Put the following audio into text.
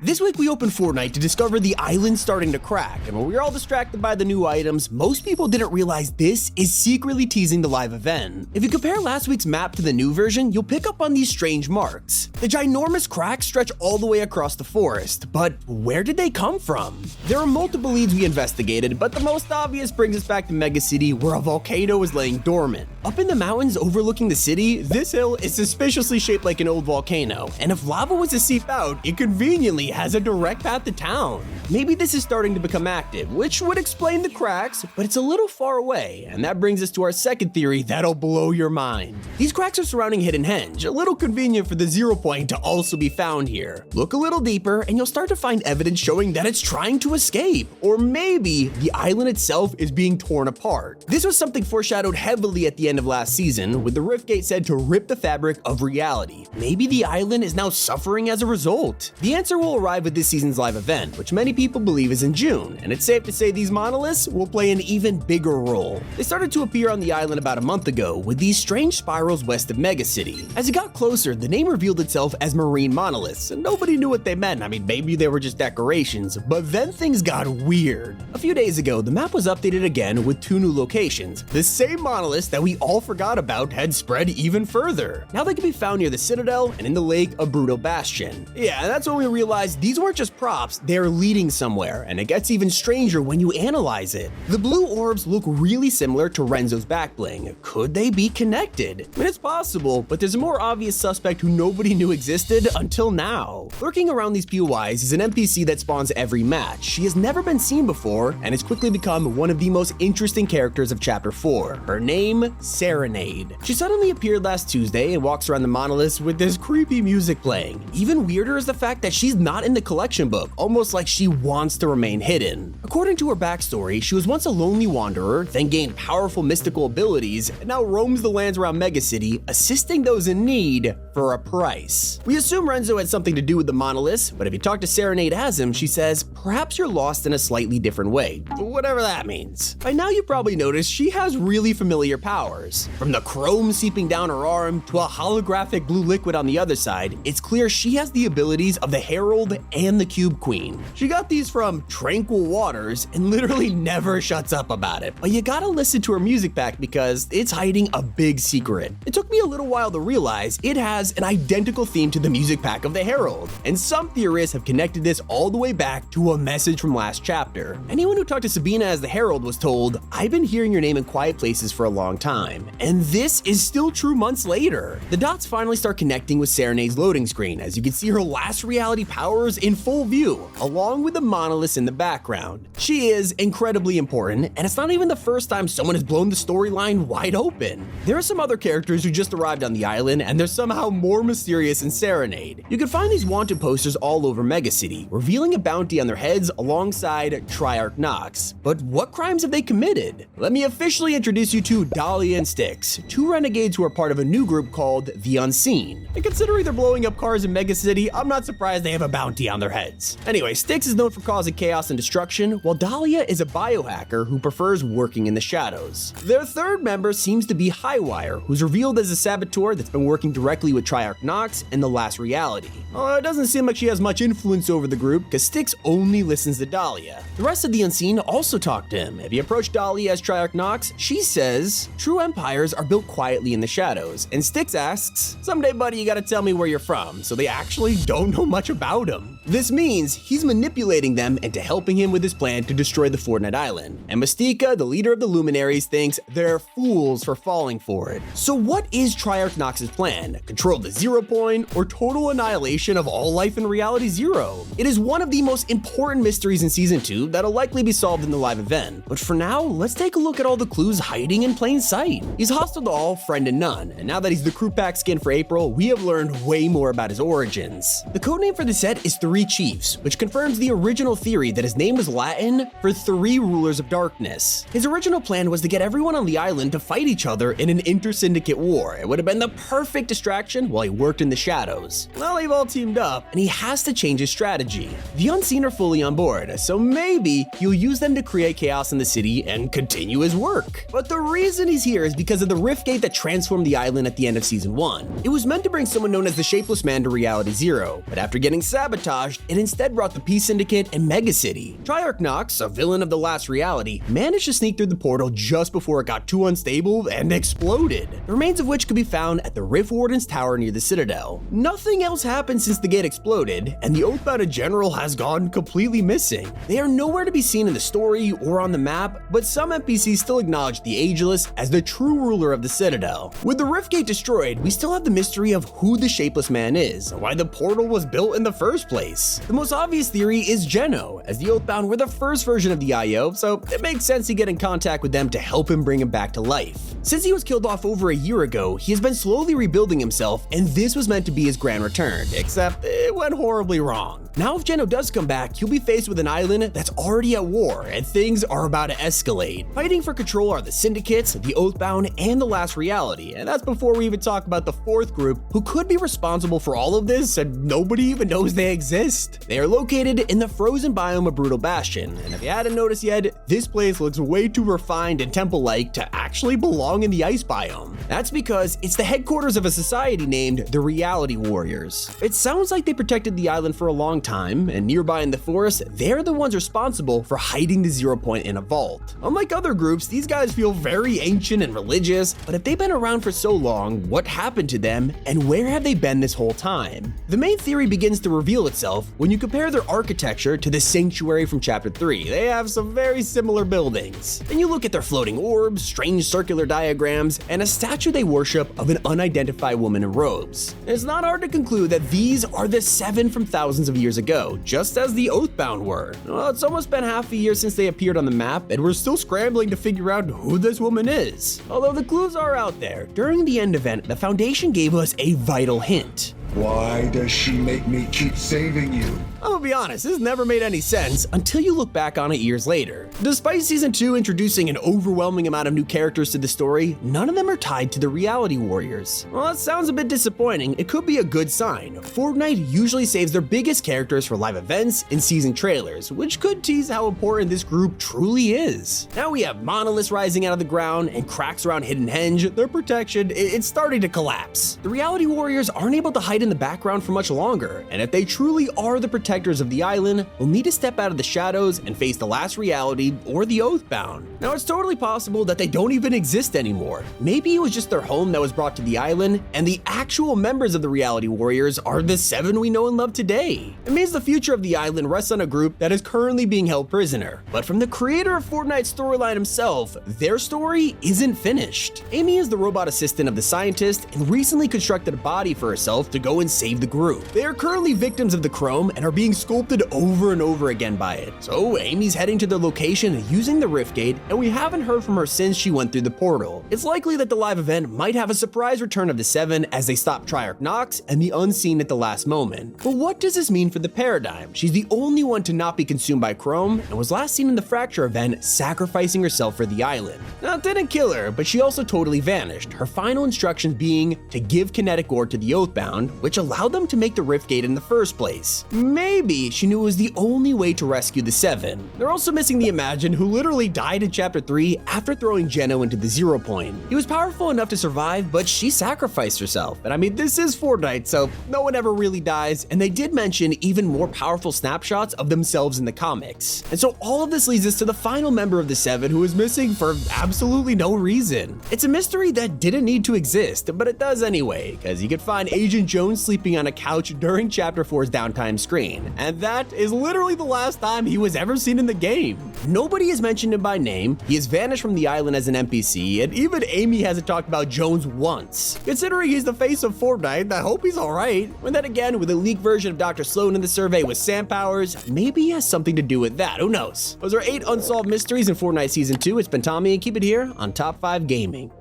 This week we opened Fortnite to discover the island starting to crack, and while we were all distracted by the new items, most people didn't realize this is secretly teasing the live event. If you compare last week's map to the new version, you'll pick up on these strange marks. The ginormous cracks stretch all the way across the forest, but where did they come from? There are multiple leads we investigated, but the most obvious brings us back to Mega City, where a volcano is laying dormant. Up in the mountains overlooking the city, this hill is suspiciously shaped like an old volcano, and if lava was to seep out, it conveniently has a direct path to town. Maybe this is starting to become active, which would explain the cracks, but it's a little far away, and that brings us to our second theory that'll blow your mind. These cracks are surrounding Hiddenhenge, a little convenient for the 0 point to also be found here. Look a little deeper, and you'll start to find evidence showing that it's trying to escape, or maybe the island itself is being torn apart. This was something foreshadowed heavily at the end of last season, with the rift gate said to rip the fabric of reality. Maybe the island is now suffering as a result. The answer will arrive with this season's live event, which many people believe is in June, and it's safe to say these monoliths will play an even bigger role. They started to appear on the island about a month ago with these strange spirals west of Mega City. As it got closer, the name revealed itself as marine monoliths, and nobody knew what they meant. I mean, maybe they were just decorations, but then things got weird. A few days ago, the map was updated again with 2 new locations. The same monoliths that we all forgot about had spread even further. Now they can be found near the Citadel and in the lake of Brutal Bastion. Yeah, and that's when we realized these weren't just props, they're leading somewhere, and it gets even stranger when you analyze it. The blue orbs look really similar to Renzo's back bling. Could they be connected? I mean, it's possible, but there's a more obvious suspect who nobody knew existed until now. Lurking around these POIs is an NPC that spawns every match. She has never been seen before, and has quickly become one of the most interesting characters of Chapter 4. Her name, Serenade. She suddenly appeared last Tuesday and walks around the monoliths with this creepy music playing. Even weirder is the fact that she's not in the collection book, almost like she wants to remain hidden. According to her backstory, she was once a lonely wanderer, then gained powerful mystical abilities, and now roams the lands around Mega City, assisting those in need for a price. We assume Renzo had something to do with the monoliths, but if you talk to Serenade as him, she says, perhaps you're lost in a slightly different way, whatever that means. By now you probably noticed she has really familiar powers. From the chrome seeping down her arm to a holographic blue liquid on the other side, it's clear she has the abilities of the Herald and the Cube Queen. She got these from Tranquil Waters and literally never shuts up about it, but you gotta listen to her music pack because it's hiding a big secret. It took me a little while to realize it has an identical theme to the music pack of the Herald, and some theorists have connected this all the way back to a message from last chapter. Anyone who talked to Sabina as the Herald was told, I've been hearing your name in quiet places for a long time, and this is still true months later. The dots finally start connecting with Serenade's loading screen as you can see her last reality powers in full view, along with the monoliths in the background. She is incredibly important, and it's not even the first time someone has blown the storyline wide open. There are some other characters who just arrived on the island, and they're somehow more mysterious than Serenade. You can find these wanted posters all over Mega City, revealing a bounty on their heads alongside Triarch Knox. But what crimes have they committed? Let me officially introduce you to Dahlia and Styx, 2 renegades who are part of a new group called The Unseen. And considering they're blowing up cars in Mega City, I'm not surprised they have a bounty on their heads. Anyway, Styx is known for causing chaos and destruction, while Dahlia is a biohacker who prefers working in the shadows. Their third member seems to be Highwire, who's revealed as a saboteur that's been working directly with Triarch Knox in the last reality. It doesn't seem like she has much influence over the group, because Styx only listens to Dahlia. The rest of the Unseen also talk to him. If you approach Dahlia as Triarch Knox, she says, true empires are built quietly in the shadows, and Styx asks, someday buddy you gotta tell me where you're from, so they actually don't know much about him. This means he's manipulating them into helping him with his plan to destroy the Fortnite Island, and Mystica, the leader of the Luminaries, thinks they're fools for falling for it. So what is Triarch Knox's plan? Control the 0 point, or total annihilation of all life in Reality Zero? It is one of the most important mysteries in Season 2 that'll likely be solved in the live event, but for now, let's take a look at all the clues hiding in plain sight. He's hostile to all, friend to none, and now that he's the crew pack skin for April, we have learned way more about his origins. The codename for the set is 3 Chiefs, which confirms the original theory that his name was Latin for 3 rulers of darkness. His original plan was to get everyone on the island to fight each other in an inter-syndicate war. It would have been the perfect distraction while he worked in the shadows. Well, they've all teamed up, and he has to change his strategy. The Unseen are fully on board, so maybe he'll use them to create chaos in the city and continue his work. But the reason he's here is because of the rift gate that transformed the island at the end of Season 1. It was meant to bring someone known as the Shapeless Man to Reality Zero, but after getting sabotaged, sabotaged and instead brought the Peace Syndicate and Mega City. Triarch Knox, a villain of the last reality, managed to sneak through the portal just before it got too unstable and exploded, the remains of which could be found at the Rift Warden's tower near the Citadel. Nothing else happened since the gate exploded, and the Oathbound in general has gone completely missing. They are nowhere to be seen in the story or on the map, but some NPCs still acknowledge the Ageless as the true ruler of the Citadel. With the Rift Gate destroyed, we still have the mystery of who the Shapeless Man is and why the portal was built in the first place. The most obvious theory is Geno, as the Oathbound were the first version of the IO, so it makes sense to get in contact with them to help him bring him back to life. Since he was killed off over a year ago, he has been slowly rebuilding himself, and this was meant to be his grand return, except it went horribly wrong. Now if Geno does come back, he'll be faced with an island that's already at war, and things are about to escalate. Fighting for control are the Syndicates, the Oathbound, and the Last Reality, and that's before we even talk about the fourth group who could be responsible for all of this and nobody even knows they exist. They are located in the frozen biome of Brutal Bastion, and if you hadn't noticed yet, this place looks way too refined and temple-like to actually belong in the ice biome. That's because it's the headquarters of a society named the Reality Warriors. It sounds like they protected the island for a long time, and nearby in the forest, they're the ones responsible for hiding the 0 point in a vault. Unlike other groups, these guys feel very ancient and religious, but if they've been around for so long, what happened to them, and where have they been this whole time? The main theory begins to reveal itself when you compare their architecture to the Sanctuary from Chapter 3. They have some very similar buildings. Then you look at their floating orbs, strange circular diagrams, and a statue they worship of an unidentified woman in robes. It's not hard to conclude that these are the 7 from thousands of years ago, just as the Oathbound were. Well, it's almost been half a year since they appeared on the map, and we're still scrambling to figure out who this woman is. Although the clues are out there, during the end event, the Foundation gave us a vital hint. Why does she make me keep saving you? I'm gonna be honest, this never made any sense until you look back on it years later. Despite Season 2 introducing an overwhelming amount of new characters to the story, none of them are tied to the Reality Warriors. Well, that sounds a bit disappointing. It could be a good sign. Fortnite usually saves their biggest characters for live events and season trailers, which could tease how important this group truly is. Now we have monoliths rising out of the ground and cracks around Hiddenhenge. Their protection, it's starting to collapse. The Reality Warriors aren't able to hide in the background for much longer, and if they truly are the protectors of the island, will need to step out of the shadows and face the Last Reality or the Oathbound. Now it's totally possible that they don't even exist anymore. Maybe it was just their home that was brought to the island, and the actual members of the Reality Warriors are the 7 we know and love today. It means the future of the island rests on a group that is currently being held prisoner, but from the creator of Fortnite's storyline himself, their story isn't finished. Amy is the robot assistant of the scientist and recently constructed a body for herself to go and save the group. They are currently victims of the Chrome and are being sculpted over and over again by it. So Amy's heading to their location using the Rift Gate, and we haven't heard from her since she went through the portal. It's likely that the live event might have a surprise return of the 7 as they stop Triarch Knox and the Unseen at the last moment. But what does this mean for the Paradigm? She's the only one to not be consumed by Chrome and was last seen in the Fracture event sacrificing herself for the island. Now it didn't kill her, but she also totally vanished, her final instructions being to give kinetic ore to the Oathbound, which allowed them to make the Rift Gate in the first place. Maybe she knew it was the only way to rescue the 7. They're also missing the Imagine, who literally died in Chapter 3 after throwing Geno into the 0 point. He was powerful enough to survive, but she sacrificed herself. And I mean, this is Fortnite, so no one ever really dies, and they did mention even more powerful snapshots of themselves in the comics. And so all of this leads us to the final member of the 7 who is missing for absolutely no reason. It's a mystery that didn't need to exist, but it does anyway, because you could find Agent Jones sleeping on a couch during Chapter 4's downtime screen, and that is literally the last time he was ever seen in the game. Nobody has mentioned him by name, he has vanished from the island as an NPC, and even Amy hasn't talked about Jones once. Considering he's the face of Fortnite, I hope he's alright. And then again, with a leaked version of Dr. Sloan in the survey with sand powers, maybe he has something to do with that, who knows? Those are 8 unsolved mysteries in Fortnite Season 2. It's been Tommy, and keep it here on Top 5 Gaming.